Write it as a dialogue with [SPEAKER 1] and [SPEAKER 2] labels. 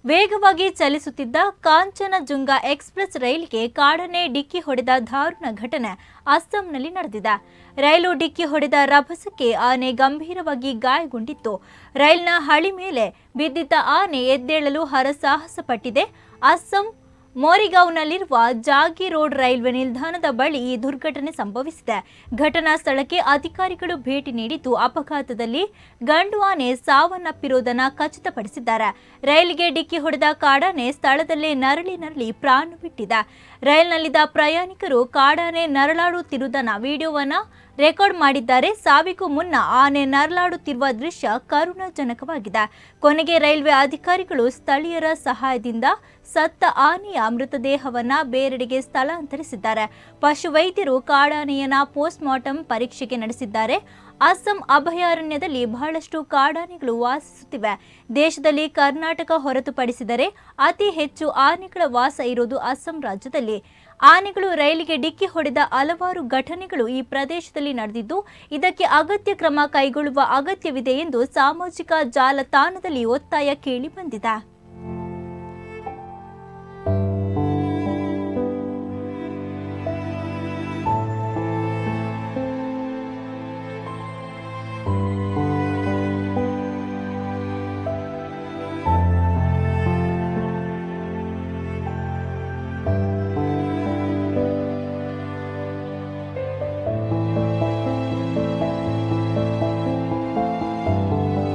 [SPEAKER 1] ವೇಗವಾಗಿ ಚಲಿಸುತ್ತಿದ್ದ ಕಾಂಚನಜುಂಗ ಎಕ್ಸ್‌ಪ್ರೆಸ್ ರೈಲಿಗೆ ಕಾಡಾನೆ ಡಿಕ್ಕಿ ಹೊಡೆದ ದಾರುಣ ಘಟನೆ ಅಸ್ಸಾಂನಲ್ಲಿ ನಡೆದಿದೆ. ರೈಲು ಡಿಕ್ಕಿ ಹೊಡೆದ ರಭಸಕ್ಕೆ ಆನೆ ಗಂಭೀರವಾಗಿ ಗಾಯಗೊಂಡಿತ್ತು. ರೈಲಿನ ಹಳಿ ಮೇಲೆ ಬಿದ್ದಿದ್ದ ಆನೆ ಎದ್ದೇಳಲು ಹರಸಾಹಸ ಪಟ್ಟಿದೆ. ಅಸ್ಸಾಂ ಮೋರಿಗಾಂವ್ನಲ್ಲಿರುವ ಜಾಗಿ ರೋಡ್ ರೈಲ್ವೆ ನಿಲ್ದಾಣದ ಬಳಿ ಈ ದುರ್ಘಟನೆ ಸಂಭವಿಸಿದೆ. ಘಟನಾ ಸ್ಥಳಕ್ಕೆ ಅಧಿಕಾರಿಗಳು ಭೇಟಿ ನೀಡಿದ್ದು ಅಪಘಾತದಲ್ಲಿ ಗಂಡು ಆನೆ ಸಾವನ್ನಪ್ಪಿರುವುದನ್ನು ಖಚಿತಪಡಿಸಿದ್ದಾರೆ. ರೈಲಿಗೆ ಡಿಕ್ಕಿ ಹೊಡೆದ ಕಾಡಾನೆ ಸ್ಥಳದಲ್ಲೇ ನರಳಿ ಪ್ರಾಣ ಬಿಟ್ಟಿದೆ. ರೈಲಿನಲ್ಲಿದ್ದ ಪ್ರಯಾಣಿಕರು ಕಾಡಾನೆ ನರಳಾಡುತ್ತಿರುವುದನ್ನು ವಿಡಿಯೋವನ್ನು ರೆಕಾರ್ಡ್ ಮಾಡಿದ್ದಾರೆ. ಸಾವಿಗೂ ಮುನ್ನ ಆನೆ ನರಳಾಡುತ್ತಿರುವ ದೃಶ್ಯ ಕರುಣಾಜನಕವಾಗಿದೆ. ಕೊನೆಗೆ ರೈಲ್ವೆ ಅಧಿಕಾರಿಗಳು ಸ್ಥಳೀಯರ ಸಹಾಯದಿಂದ ಸತ್ತ ಆನೆಯ ಮೃತದೇಹವನ್ನು ಬೇರೆಡೆಗೆ ಸ್ಥಳಾಂತರಿಸಿದ್ದಾರೆ. ಪಶುವೈದ್ಯರು ಕಾಡಾನೆಯನ್ನ ಪೋಸ್ಟ್ ಮಾರ್ಟಂ ಪರೀಕ್ಷೆಗೆ ನಡೆಸಿದ್ದಾರೆ. ಅಸ್ಸಾಂ ಅಭಯಾರಣ್ಯದಲ್ಲಿ ಬಹಳಷ್ಟು ಕಾಡಾನೆಗಳು ವಾಸಿಸುತ್ತಿವೆ. ದೇಶದಲ್ಲಿ ಕರ್ನಾಟಕ ಹೊರತುಪಡಿಸಿದರೆ ಅತಿ ಹೆಚ್ಚು ಆನೆಗಳ ವಾಸ ಇರುವುದು ಅಸ್ಸಾಂ ರಾಜ್ಯದಲ್ಲಿ. ಆನೆಗಳು ರೈಲಿಗೆ ಡಿಕ್ಕಿ ಹೊಡೆದ ಹಲವಾರು ಘಟನೆಗಳು ಈ ಪ್ರದೇಶದಲ್ಲಿ ನಡೆದಿದ್ದು, ಇದಕ್ಕೆ ಅಗತ್ಯ ಕ್ರಮ ಕೈಗೊಳ್ಳುವ ಅಗತ್ಯವಿದೆ ಎಂದು ಸಾಮಾಜಿಕ ಜಾಲತಾಣದಲ್ಲಿ ಒತ್ತಾಯ ಕೇಳಿ ಬಂದಿದೆ.